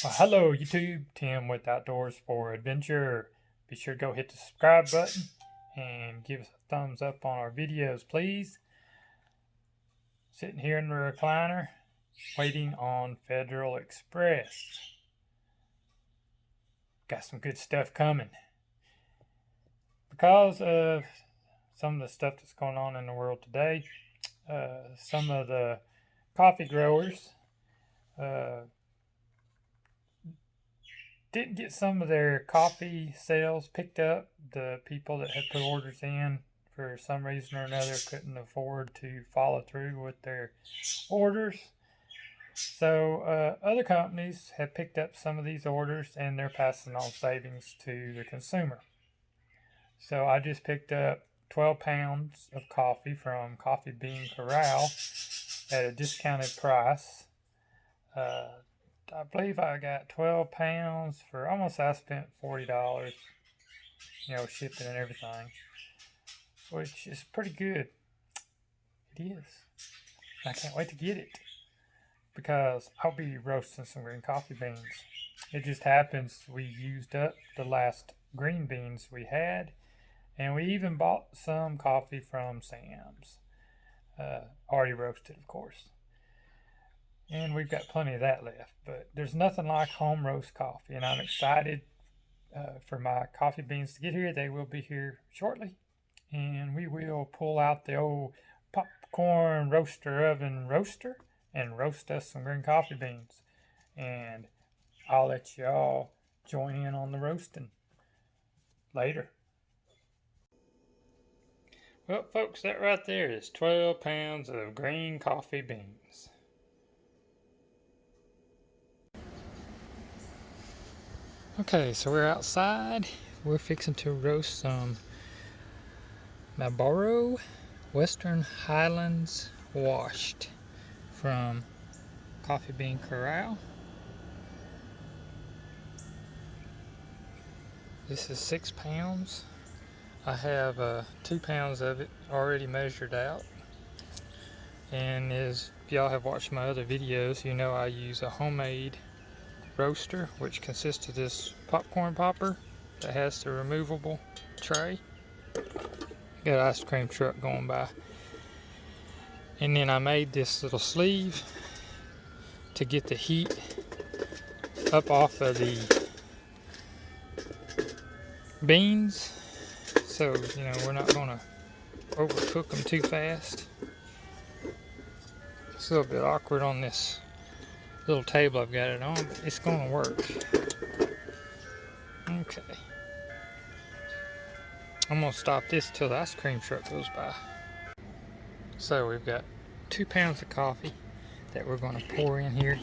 Well, hello YouTube, Tim with Outdoors for Adventure. Be sure to go hit the subscribe button and give us a thumbs up on our videos, please. Sitting here in the recliner, waiting on Federal Express. Got some good stuff coming. Because of some of the stuff that's going on in the world today, some of the coffee growers didn't get some of their coffee sales picked up. The people that had put orders in for some reason or another couldn't afford to follow through with their orders. So other companies have picked up some of these orders and they're passing on savings to the consumer. So I just picked up 12 pounds of coffee from Coffee Bean Corral at a discounted price. I believe I got 12 pounds for almost, I spent $40, shipping and everything, which is pretty good. It is. I can't wait to get it because I'll be roasting some green coffee beans. It just happens we used up the last green beans we had, and we even bought some coffee from Sam's. Already roasted, of course. And we've got plenty of that left, but there's nothing like home roast coffee, and I'm excited for my coffee beans to get here. They will be here shortly, and we will pull out the old popcorn roaster oven roaster and roast us some green coffee beans, and I'll let y'all join in on the roasting later. Well, folks, that right there is 12 pounds of green coffee beans. Okay, so we're outside. We're fixing to roast some Marlboro Western Highlands washed from Coffee Bean Corral. This is 6 pounds. I have 2 pounds of it already measured out. And if y'all have watched my other videos, you know I use a homemade roaster, which consists of this popcorn popper that has the removable tray. Got an ice cream truck going by. And then I made this little sleeve to get the heat up off of the beans, so we're not going to overcook them too fast. It's a little bit awkward on this little table I've got it on, but it's going to work. Okay. I'm going to stop this till the ice cream truck goes by. So we've got 2 pounds of coffee that we're going to pour in here.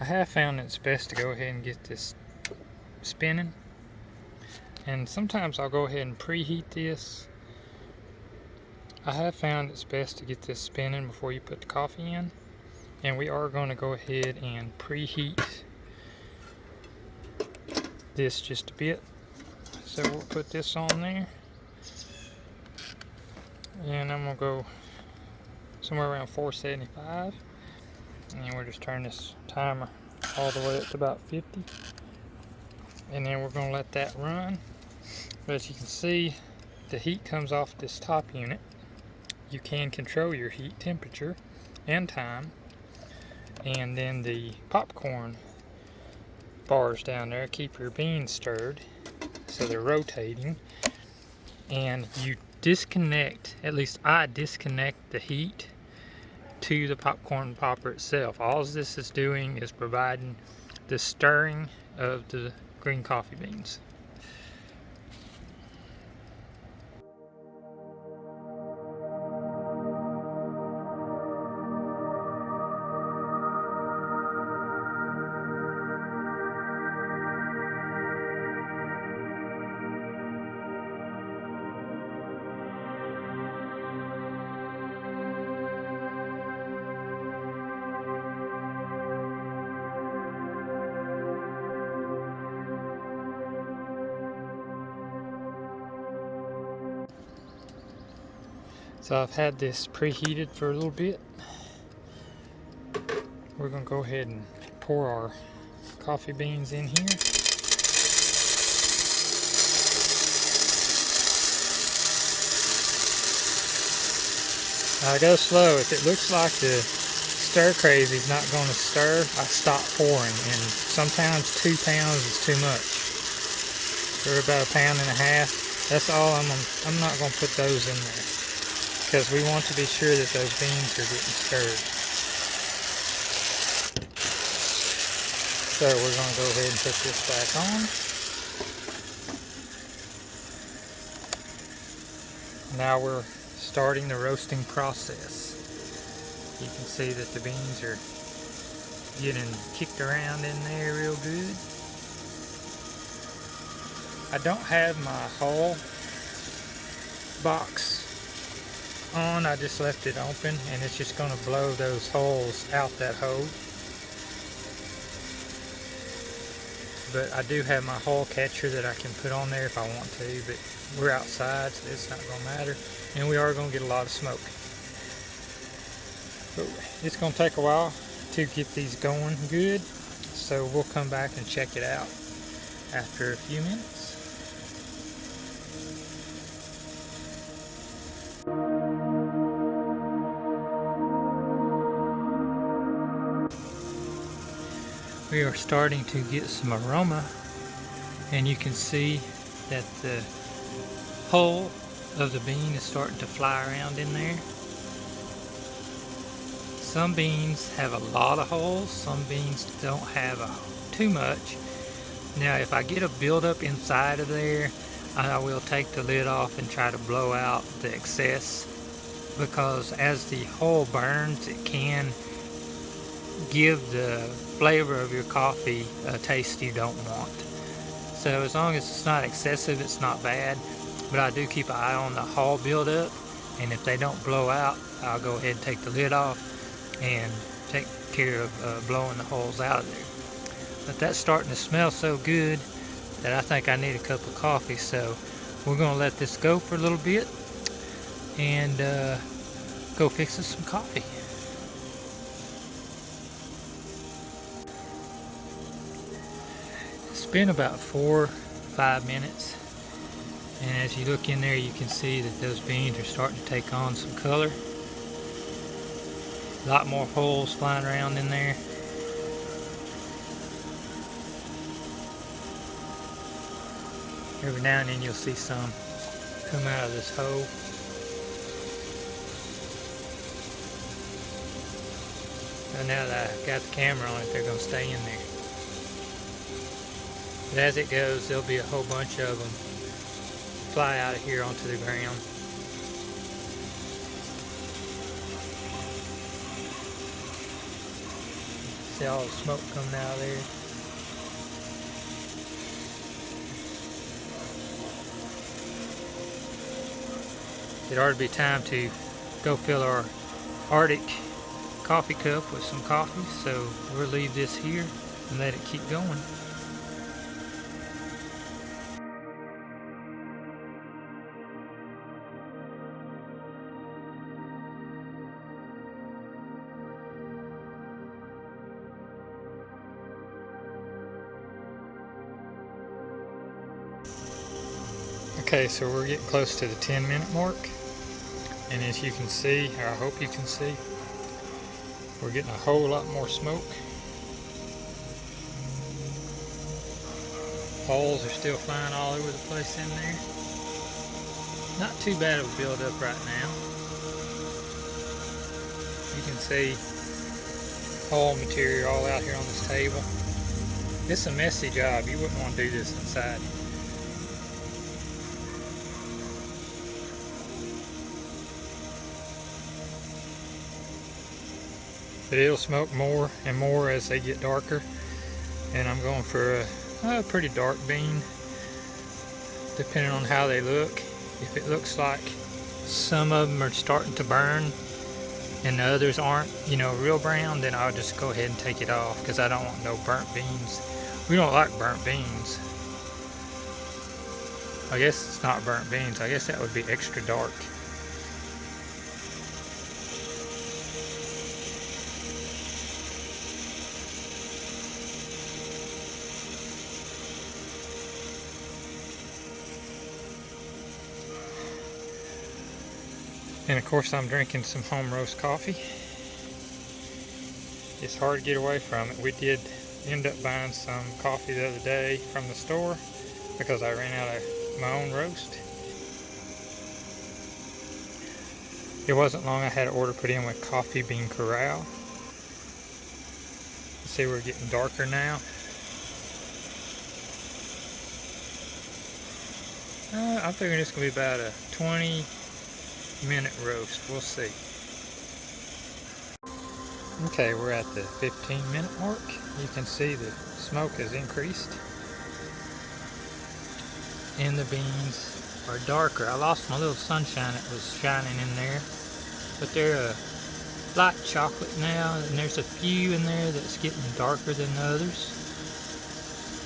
I have found it's best to go ahead and get this spinning. And sometimes I'll go ahead and preheat this. I have found it's best to get this spinning before you put the coffee in. And we are going to go ahead and preheat this just a bit. So we'll put this on there. And I'm going to go somewhere around 475. And we'll just turn this timer all the way up to about 50. And then we're going to let that run. But as you can see, the heat comes off this top unit. You can control your heat temperature and time. And then the popcorn bars down there keep your beans stirred, so they're rotating. And you disconnect, at least I disconnect the heat to the popcorn popper itself. All this is doing is providing the stirring of the green coffee beans. So I've had this preheated for a little bit. We're going to go ahead and pour our coffee beans in here. I go slow. If it looks like the stir crazy is not going to stir, I stop pouring, and sometimes 2 pounds is too much. For about 1.5 pounds, that's all. I'm not going to put those in there because we want to be sure that those beans are getting stirred. So we're going to go ahead and put this back on. Now we're starting the roasting process. You can see that the beans are getting kicked around in there real good. I don't have my hull box on, I just left it open, and it's just going to blow those holes out that hole. But I do have my hull catcher that I can put on there if I want to, but we're outside, so it's not going to matter. And we are going to get a lot of smoke. But it's going to take a while to get these going good, so we'll come back and check it out after a few minutes. We are starting to get some aroma, and you can see that the hull of the bean is starting to fly around in there. Some beans have a lot of holes, some beans don't have too much. Now if I get a buildup inside of there, I will take the lid off and try to blow out the excess, because as the hull burns, it can give the flavor of your coffee a taste you don't want. So as long as it's not excessive, it's not bad. But I do keep an eye on the hull buildup, and if they don't blow out, I'll go ahead and take the lid off and take care of blowing the holes out of there. But that's starting to smell so good that I think I need a cup of coffee, so we're going to let this go for a little bit and go fix us some coffee. It's been about 4 or 5 minutes, and as you look in there, you can see that those beans are starting to take on some color. A lot more holes flying around in there. Every now and then you'll see some come out of this hole. And now that I've got the camera on it, they're going to stay in there. But as it goes, there'll be a whole bunch of them fly out of here onto the ground. See all the smoke coming out of there. It ought to be time to go fill our Arctic coffee cup with some coffee, so we'll leave this here and let it keep going. Okay, so we're getting close to the 10-minute mark, and as you can see, or I hope you can see, we're getting a whole lot more smoke. Holes are still flying all over the place in there. Not too bad of a build-up right now. You can see hull material all out here on this table. It's a messy job. You wouldn't want to do this inside. But it'll smoke more and more as they get darker, and I'm going for a pretty dark bean, depending on how they look. If it looks like some of them are starting to burn and the others aren't, you know, real brown, then I'll just go ahead and take it off, because I don't want no burnt beans. We don't like burnt beans. I guess it's not burnt beans. I guess that would be extra dark. And of course I'm drinking some home roast coffee. It's hard to get away from it. We did end up buying some coffee the other day from the store because I ran out of my own roast. It wasn't long I had an order put in with Coffee Bean Corral. See, we're getting darker now. I'm figuring it's going to be about a 20-minute roast. We'll see. Okay, we're at the 15-minute mark. You can see the smoke has increased. And the beans are darker. I lost my little sunshine that was shining in there. But they're light chocolate now, and there's a few in there that's getting darker than the others.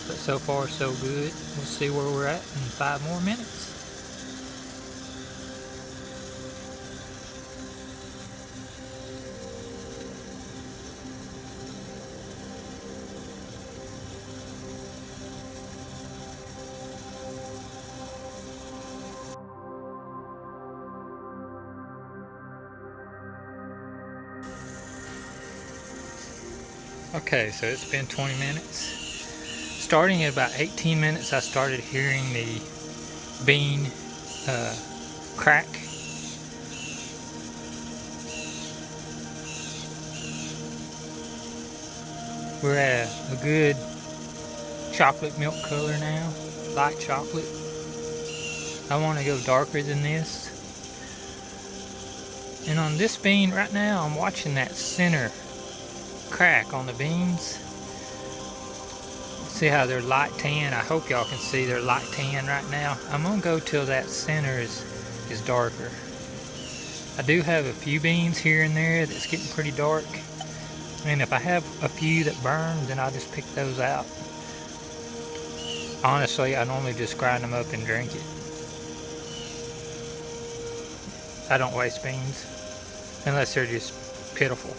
But so far so good. We'll see where we're at in 5 more minutes. Okay, so it's been 20 minutes. Starting at about 18 minutes, I started hearing the bean crack. We're at a good chocolate milk color now, light chocolate. I want to go darker than this. And on this bean right now, I'm watching that center crack on the beans. See how they're light tan? I hope y'all can see they're light tan right now. I'm gonna go till that center is darker. I do have a few beans here and there that's getting pretty dark, and if I have a few that burn, then I'll just pick those out. Honestly, I normally just grind them up and drink it. I don't waste beans unless they're just pitiful.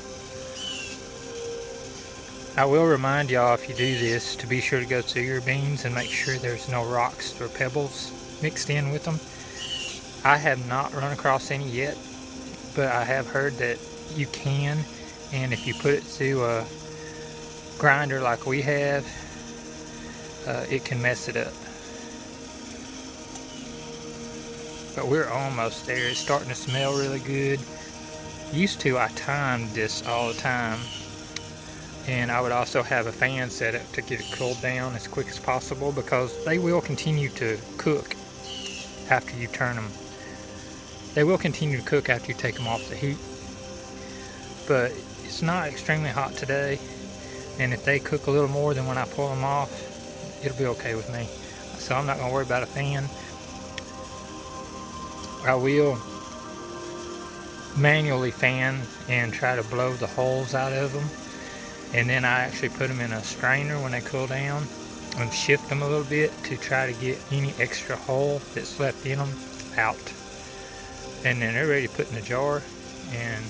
I will remind y'all, if you do this, to be sure to go through your beans and make sure there's no rocks or pebbles mixed in with them. I have not run across any yet, but I have heard that you can, and if you put it through a grinder like we have, it can mess it up. But we're almost there. It's starting to smell really good. Used to, I timed this all the time. And I would also have a fan set up to get it cooled down as quick as possible, because they will continue to cook after you turn them. They will continue to cook after you take them off the heat. But it's not extremely hot today. And if they cook a little more than when I pull them off, it'll be okay with me. So I'm not going to worry about a fan. I will manually fan and try to blow the holes out of them. And then I actually put them in a strainer when they cool down and shift them a little bit to try to get any extra hole that's left in them out. And then they're ready to put in a jar and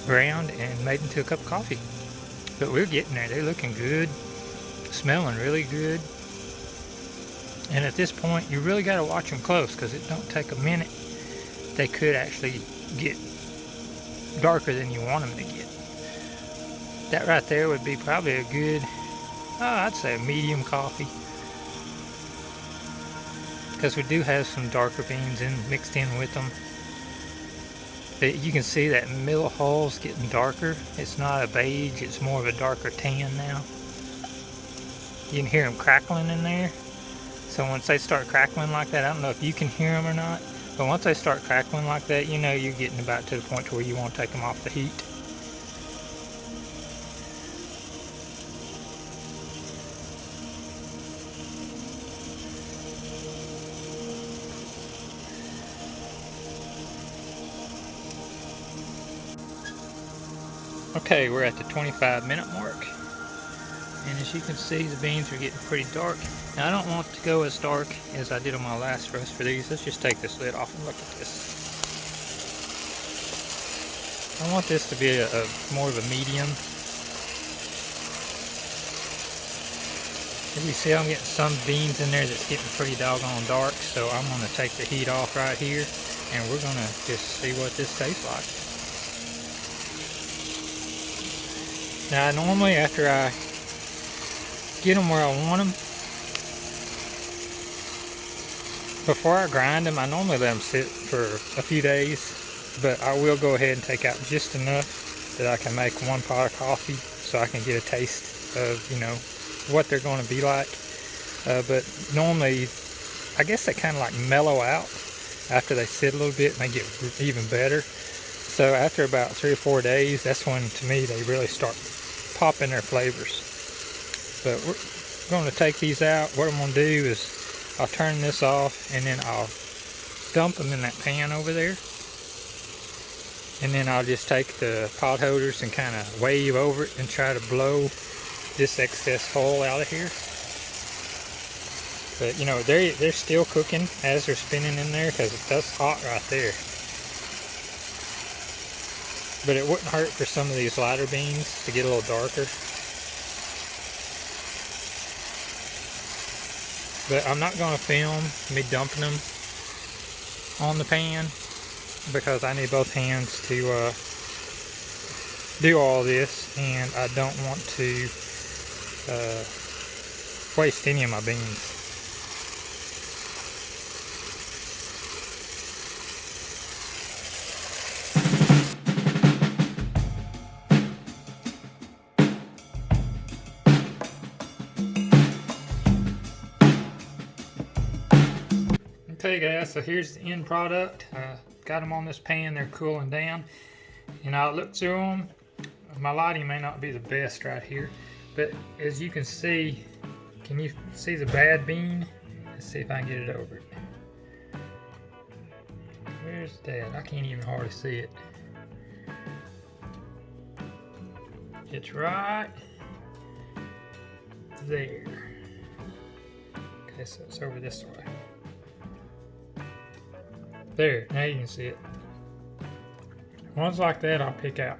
ground and made into a cup of coffee. But we're getting there. They're looking good, smelling really good. And at this point, you really got to watch them close, because it don't take a minute. They could actually get darker than you want them to get. That right there would be probably a good, I'd say a medium coffee. Because we do have some darker beans mixed in with them. But you can see that middle hole's getting darker. It's not a beige, it's more of a darker tan now. You can hear them crackling in there. So once they start crackling like that, I don't know if you can hear them or not, but once they start crackling like that, you know you're getting about to the point to where you want to take them off the heat. Okay, we're at the 25-minute mark. And as you can see, the beans are getting pretty dark. Now, I don't want to go as dark as I did on my last roast for these. Let's just take this lid off and look at this. I want this to be a more of a medium. As you see, I'm getting some beans in there that's getting pretty doggone dark, so I'm going to take the heat off right here and we're gonna just see what this tastes like. Now normally after I get them where I want them, before I grind them, I normally let them sit for a few days, but I will go ahead and take out just enough that I can make one pot of coffee so I can get a taste of, you know, what they're going to be like. But normally, I guess they kind of like mellow out after they sit a little bit and they get even better. So after about 3 or 4 days, that's when, to me, they really start popping their flavors. But we're going to take these out. What I'm going to do is I'll turn this off, and then I'll dump them in that pan over there. And then I'll just take the pot holders and kind of wave over it and try to blow this excess oil out of here. But you know, they're still cooking as they're spinning in there, because that's hot right there. But it wouldn't hurt for some of these lighter beans to get a little darker. But I'm not going to film me dumping them on the pan, because I need both hands to do all this, and I don't want to waste any of my beans. Okay guys, so here's the end product. Got them on this pan, they're cooling down, and I looked through them. My lighting may not be the best right here, but as you can see, can you see the bad bean? Let's see if I can get it over it. Where's that? I can't even hardly see it. It's right there. Okay, so it's over this way. There, now you can see it. Ones like that I'll pick out.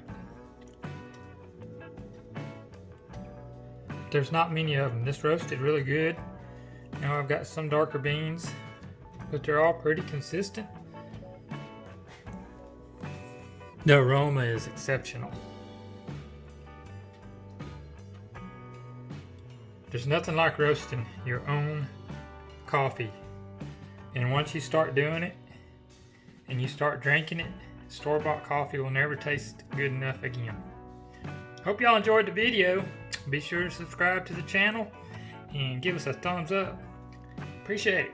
There's not many of them. This roasted really good. Now I've got some darker beans, but they're all pretty consistent. The aroma is exceptional. There's nothing like roasting your own coffee. And once you start doing it, and you start drinking it, store-bought coffee will never taste good enough again. Hope y'all enjoyed the video. Be sure to subscribe to the channel and give us a thumbs up. Appreciate it.